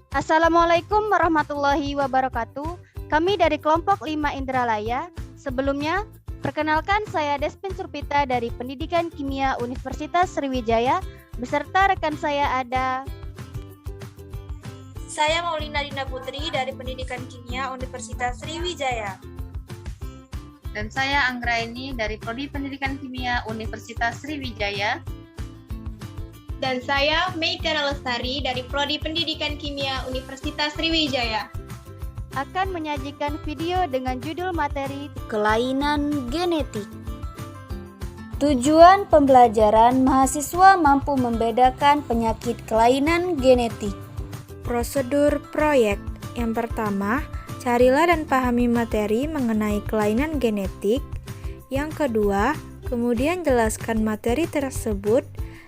Assalamualaikum warahmatullahi wabarakatuh. Kami dari kelompok 5 Indralaya. Sebelumnya, perkenalkan saya Despin Surpita dari Pendidikan Kimia Universitas Sriwijaya. Beserta rekan saya ada Saya Maulina Dinda Putri dari Pendidikan Kimia Universitas Sriwijaya. Dan saya Anggraini dari Prodi Pendidikan Kimia Universitas Sriwijaya. Dan saya Meika Lestari dari Prodi Pendidikan Kimia Universitas Sriwijaya. akan menyajikan video dengan judul materi Kelainan genetik. Tujuan pembelajaran mahasiswa mampu membedakan penyakit kelainan genetik. Prosedur proyek. Yang pertama, carilah dan pahami materi mengenai kelainan genetik. Yang kedua, kemudian jelaskan materi tersebut.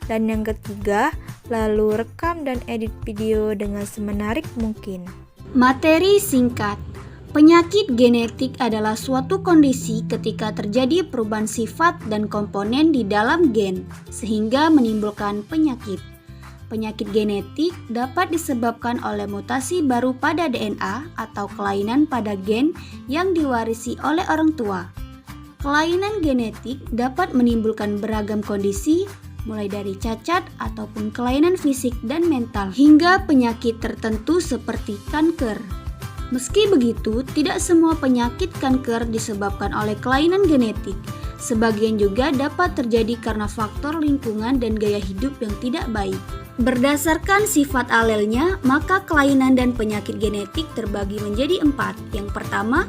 Dan yang ketiga, lalu rekam dan edit video dengan semenarik mungkin. Materi singkat. Penyakit genetik adalah suatu kondisi ketika terjadi perubahan sifat dan komponen di dalam gen, sehingga menimbulkan penyakit. Penyakit genetik dapat disebabkan oleh mutasi baru pada DNA atau kelainan pada gen yang diwarisi oleh orang tua. Kelainan genetik dapat menimbulkan beragam kondisi, mulai dari cacat ataupun kelainan fisik dan mental, hingga penyakit tertentu seperti kanker. Meski begitu, tidak semua penyakit kanker disebabkan oleh kelainan genetik. Sebagian juga dapat terjadi karena faktor lingkungan dan gaya hidup yang tidak baik. Berdasarkan sifat alelnya, maka kelainan dan penyakit genetik terbagi menjadi 4. Yang pertama,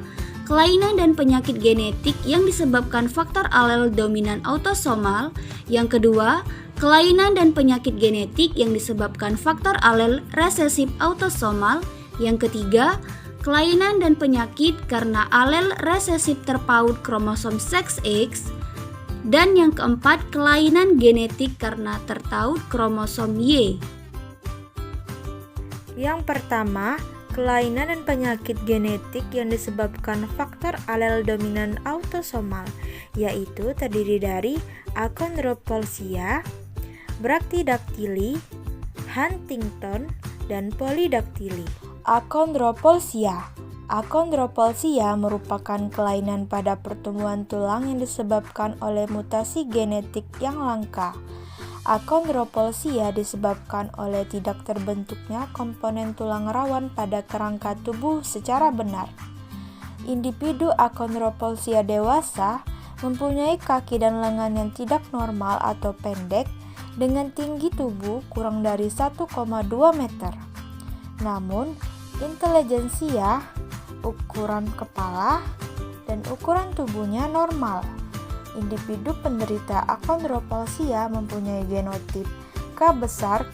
kelainan dan penyakit genetik yang disebabkan faktor alel dominan autosomal. Yang kedua, kelainan dan penyakit genetik yang disebabkan faktor alel resesif autosomal. Yang ketiga, kelainan dan penyakit karena alel resesif terpaut kromosom seks X. Dan yang keempat, kelainan genetik karena tertaut kromosom Y. Yang pertama, kelainan dan penyakit genetik yang disebabkan faktor alel dominan autosomal, yaitu terdiri dari achondroplasia, brachydactyly, Huntington, dan polydactyly. Achondroplasia merupakan kelainan pada pertumbuhan tulang yang disebabkan oleh mutasi genetik yang langka. Achondroplasia disebabkan oleh tidak terbentuknya komponen tulang rawan pada kerangka tubuh secara benar. Individu achondroplasia dewasa mempunyai kaki dan lengan yang tidak normal atau pendek dengan tinggi tubuh kurang dari 1,2 meter. Namun, intelijensia, ukuran kepala, dan ukuran tubuhnya normal. Individu penderita achondroplasia mempunyai genotip K besar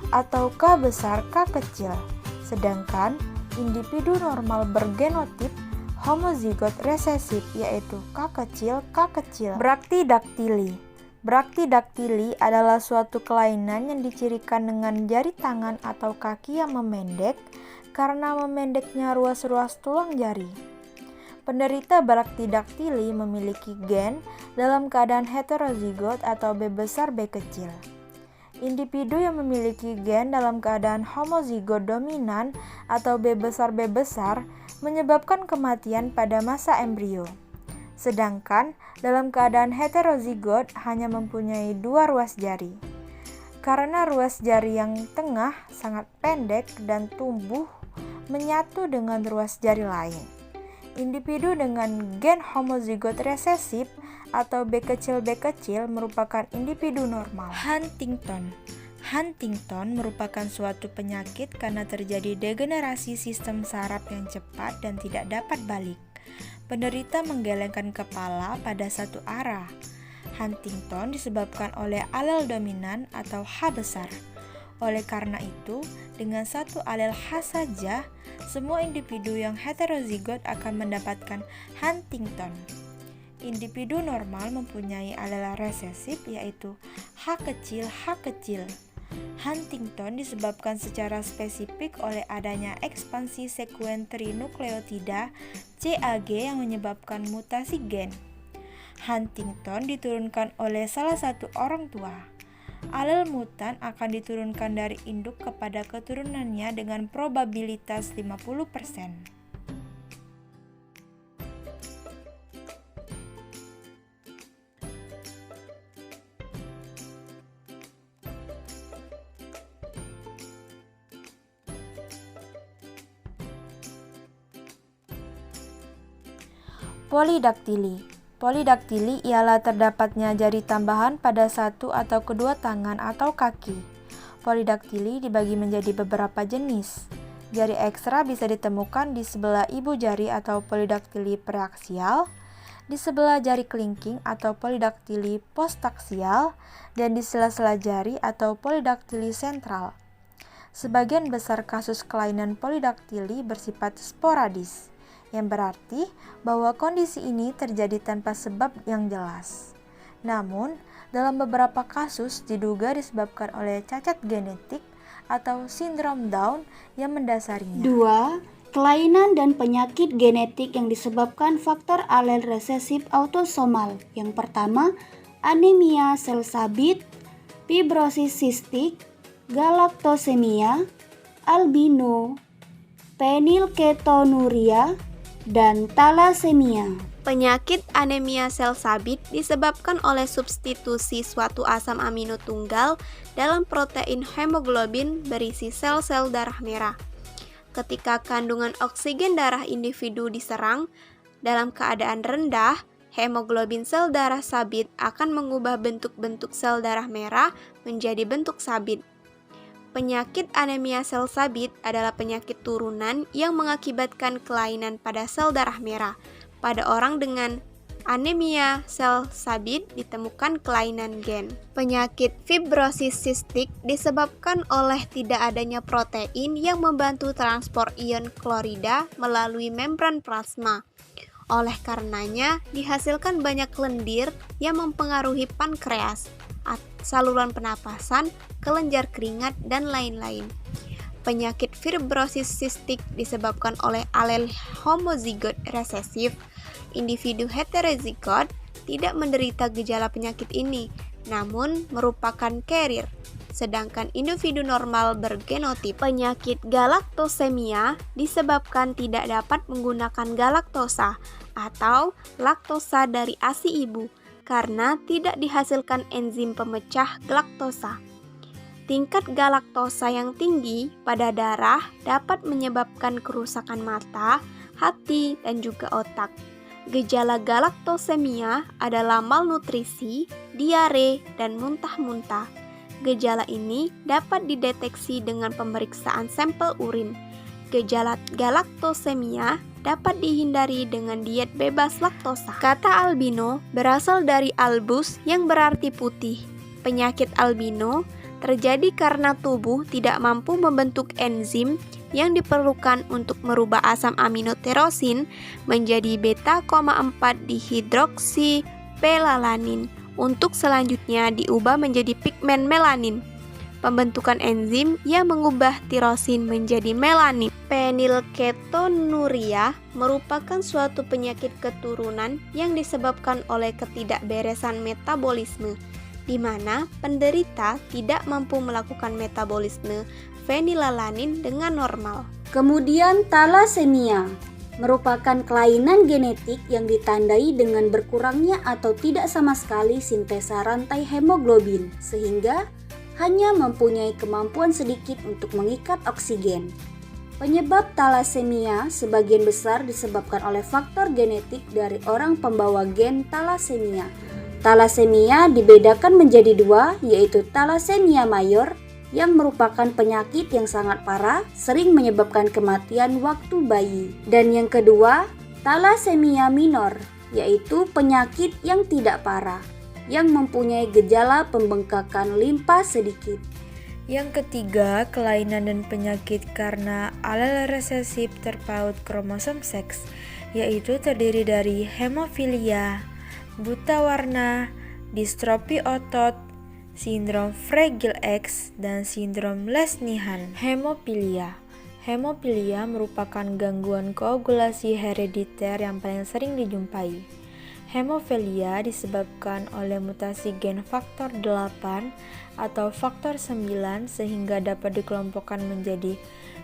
atau K besar K kecil, sedangkan individu normal bergenotip homozigot resesif yaitu K kecil. Brachydactyly adalah suatu kelainan yang dicirikan dengan jari tangan atau kaki yang memendek karena memendeknya ruas-ruas tulang jari. Penderita brachydactyly memiliki gen dalam keadaan heterozigot atau B besar B kecil. Individu yang memiliki gen dalam keadaan homozigot dominan atau B besar menyebabkan kematian pada masa embrio. Sedangkan dalam keadaan heterozigot hanya mempunyai 2 ruas jari. Karena ruas jari yang tengah sangat pendek dan tumbuh menyatu dengan ruas jari lain. Individu dengan gen homozigot resesif atau B kecil merupakan individu normal. Huntington merupakan suatu penyakit karena terjadi degenerasi sistem saraf yang cepat dan tidak dapat balik. Penderita menggelengkan kepala pada satu arah. Huntington disebabkan oleh alel dominan atau H besar. Oleh karena itu, dengan satu alel H saja, semua individu yang heterozigot akan mendapatkan Huntington. Individu normal mempunyai alel resesif yaitu H kecil. Huntington disebabkan secara spesifik oleh adanya ekspansi sekuen trinukleotida CAG yang menyebabkan mutasi gen. Huntington diturunkan oleh salah satu orang tua. Alel mutan akan diturunkan dari induk kepada keturunannya dengan probabilitas 50%. Polidaktili. Polidaktili ialah terdapatnya jari tambahan pada satu atau kedua tangan atau kaki. Polidaktili dibagi menjadi beberapa jenis. Jari ekstra bisa ditemukan di sebelah ibu jari atau polidaktili preaksial, di sebelah jari kelingking atau polidaktili postaksial, dan di sela-sela jari atau polidaktili sentral. Sebagian besar kasus kelainan polidaktili bersifat sporadis, yang berarti bahwa kondisi ini terjadi tanpa sebab yang jelas. Namun, dalam beberapa kasus diduga disebabkan oleh cacat genetik atau sindrom Down yang mendasarinya. 2. Kelainan dan penyakit genetik yang disebabkan faktor alel resesif autosomal. Yang pertama, anemia sel sabit, fibrosis sistik, galaktosemia, albino, fenilketonuria, dan talasemia. Penyakit anemia sel sabit disebabkan oleh substitusi suatu asam amino tunggal dalam protein hemoglobin berisi sel-sel darah merah. Ketika kandungan oksigen darah individu diserang dalam keadaan rendah, hemoglobin sel darah sabit akan mengubah bentuk-bentuk sel darah merah menjadi bentuk sabit. Penyakit anemia sel sabit adalah penyakit turunan yang mengakibatkan kelainan pada sel darah merah. Pada orang dengan anemia sel sabit ditemukan kelainan gen. Penyakit fibrosis sistik disebabkan oleh tidak adanya protein yang membantu transport ion klorida melalui membran plasma. Oleh karenanya, dihasilkan banyak lendir yang mempengaruhi pankreas, saluran penapasan, kelenjar keringat, dan lain-lain. Penyakit fibrosis sistik disebabkan oleh alel homozigot resesif. Individu heterozigot tidak menderita gejala penyakit ini, namun merupakan carrier, sedangkan individu normal bergenotip. Penyakit galaktosemia disebabkan tidak dapat menggunakan galaktosa atau laktosa dari ASI ibu karena tidak dihasilkan enzim pemecah galaktosa. Tingkat galaktosa yang tinggi pada darah dapat menyebabkan kerusakan mata, hati, dan juga otak. Gejala galaktosemia adalah malnutrisi, diare, dan muntah-muntah. Gejala ini dapat dideteksi dengan pemeriksaan sampel urin. Gejala galaktosemia dapat dihindari dengan diet bebas laktosa. Kata albino berasal dari albus yang berarti putih. Penyakit albino terjadi karena tubuh tidak mampu membentuk enzim yang diperlukan untuk merubah asam amino tirosin menjadi beta-4 dihidroksipelalanin untuk selanjutnya diubah menjadi pigmen melanin. Pembentukan enzim yang mengubah tirosin menjadi melanin. Fenilketonuria merupakan suatu penyakit keturunan yang disebabkan oleh ketidakberesan metabolisme, di mana penderita tidak mampu melakukan metabolisme fenilalanin dengan normal. Kemudian talasemia merupakan kelainan genetik yang ditandai dengan berkurangnya atau tidak sama sekali sintesa rantai hemoglobin, sehingga hanya mempunyai kemampuan sedikit untuk mengikat oksigen. Penyebab talasemia sebagian besar disebabkan oleh faktor genetik dari orang pembawa gen talasemia. Talasemia dibedakan menjadi dua, yaitu talasemia mayor yang merupakan penyakit yang sangat parah, sering menyebabkan kematian waktu bayi. Dan yang kedua, talasemia minor, yaitu penyakit yang tidak parah, yang mempunyai gejala pembengkakan limpa sedikit. Yang ketiga, kelainan dan penyakit karena alel resesif terpaut kromosom seks, yaitu terdiri dari hemofilia, buta warna, distrofi otot, sindrom Fragile X, dan sindrom Lesnihan. Hemofilia merupakan gangguan koagulasi herediter yang paling sering dijumpai. Hemofilia disebabkan oleh mutasi gen faktor 8 atau faktor 9 sehingga dapat dikelompokkan menjadi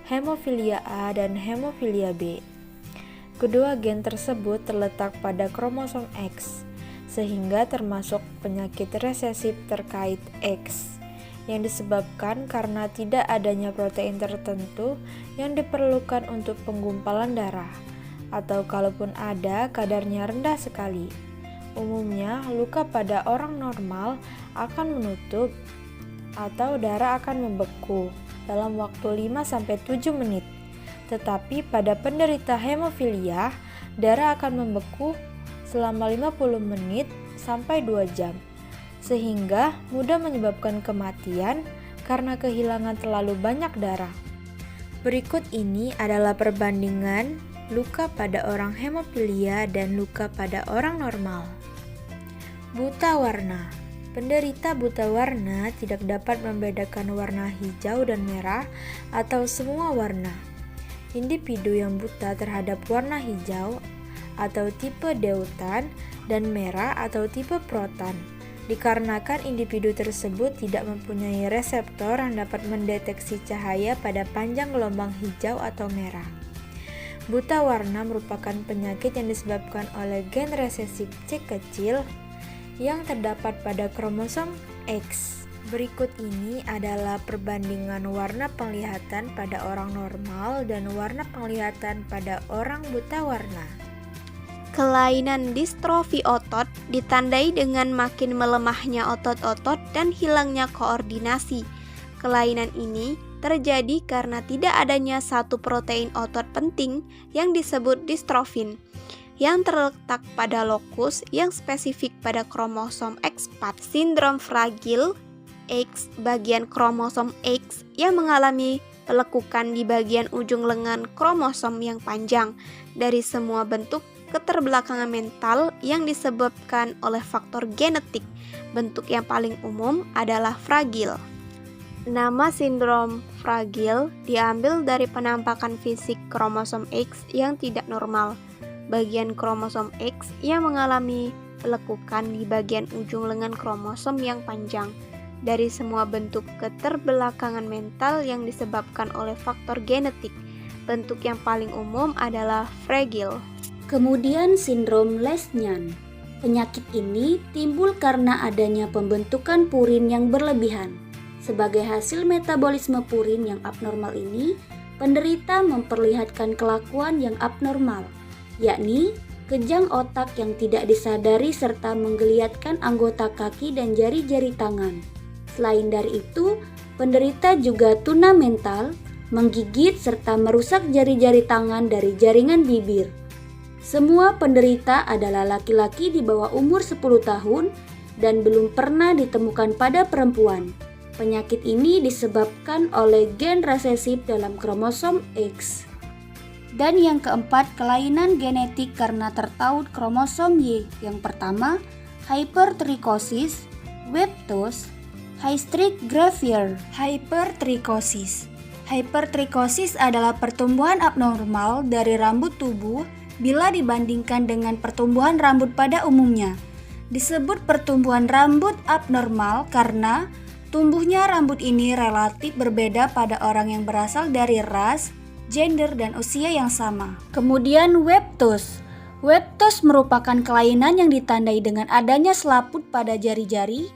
hemofilia A dan hemofilia B. Kedua gen tersebut terletak pada kromosom X, sehingga termasuk penyakit resesif terkait X yang disebabkan karena tidak adanya protein tertentu yang diperlukan untuk penggumpalan darah, atau kalaupun ada, kadarnya rendah sekali. Umumnya, luka pada orang normal akan menutup atau darah akan membeku dalam waktu 5-7 menit. Tetapi pada penderita hemofilia, darah akan membeku selama 50 menit sampai 2 jam, sehingga mudah menyebabkan kematian karena kehilangan terlalu banyak darah. Berikut ini adalah perbandingan luka pada orang hemofilia dan luka pada orang normal. Buta warna. Penderita buta warna tidak dapat membedakan warna hijau dan merah atau semua warna. Individu yang buta terhadap warna hijau atau tipe deutan dan merah atau tipe protan, dikarenakan individu tersebut tidak mempunyai reseptor yang dapat mendeteksi cahaya pada panjang gelombang hijau atau merah. Buta warna merupakan penyakit yang disebabkan oleh gen resesif C kecil yang terdapat pada kromosom X. Berikut ini adalah perbandingan warna penglihatan pada orang normal dan warna penglihatan pada orang buta warna. Kelainan distrofi otot ditandai dengan makin melemahnya otot-otot dan hilangnya koordinasi. Kelainan ini terjadi karena tidak adanya satu protein otot penting yang disebut distrofin, yang terletak pada lokus yang spesifik pada kromosom X4. Sindrom fragil X bagian kromosom X yang mengalami pelekukan di bagian ujung lengan kromosom yang panjang dari semua bentuk keterbelakangan mental yang disebabkan oleh faktor genetik. Bentuk yang paling umum adalah fragil. Nama sindrom fragil diambil dari penampakan fisik kromosom X yang tidak normal. Bagian kromosom X yang mengalami pelekukan di bagian ujung lengan kromosom yang panjang dari semua bentuk keterbelakangan mental yang disebabkan oleh faktor genetik. Bentuk yang paling umum adalah fragil. Kemudian sindrom Leschman. Penyakit ini timbul karena adanya pembentukan purin yang berlebihan. Sebagai hasil metabolisme purin yang abnormal ini, penderita memperlihatkan kelakuan yang abnormal, yakni kejang otak yang tidak disadari serta menggeliatkan anggota kaki dan jari-jari tangan. Selain dari itu, penderita juga tuna mental, menggigit serta merusak jari-jari tangan dari jaringan bibir. Semua penderita adalah laki-laki di bawah umur 10 tahun dan belum pernah ditemukan pada perempuan. Penyakit ini disebabkan oleh gen resesif dalam kromosom X. Dan yang keempat, kelainan genetik karena tertaut kromosom Y. Yang pertama, hypertrichosis, Webtos, High-streak gravier. Hypertrichosis. Hypertrichosis adalah pertumbuhan abnormal dari rambut tubuh bila dibandingkan dengan pertumbuhan rambut pada umumnya. Disebut pertumbuhan rambut abnormal karena tumbuhnya rambut ini relatif berbeda pada orang yang berasal dari ras, gender, dan usia yang sama. Kemudian Webtos. Webtos merupakan kelainan yang ditandai dengan adanya selaput pada jari-jari.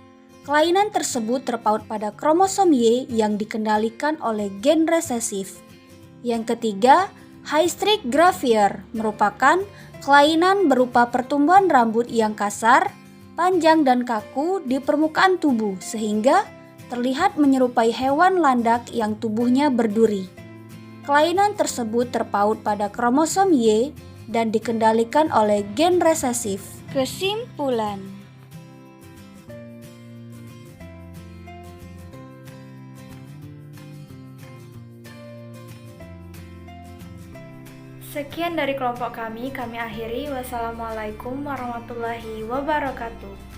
Kelainan tersebut terpaut pada kromosom Y yang dikendalikan oleh gen resesif. Yang ketiga, High-streak gravier merupakan kelainan berupa pertumbuhan rambut yang kasar, panjang dan kaku di permukaan tubuh sehingga terlihat menyerupai hewan landak yang tubuhnya berduri. Kelainan tersebut terpaut pada kromosom Y dan dikendalikan oleh gen resesif. Kesimpulan. Sekian dari kelompok kami akhiri. Wassalamualaikum warahmatullahi wabarakatuh.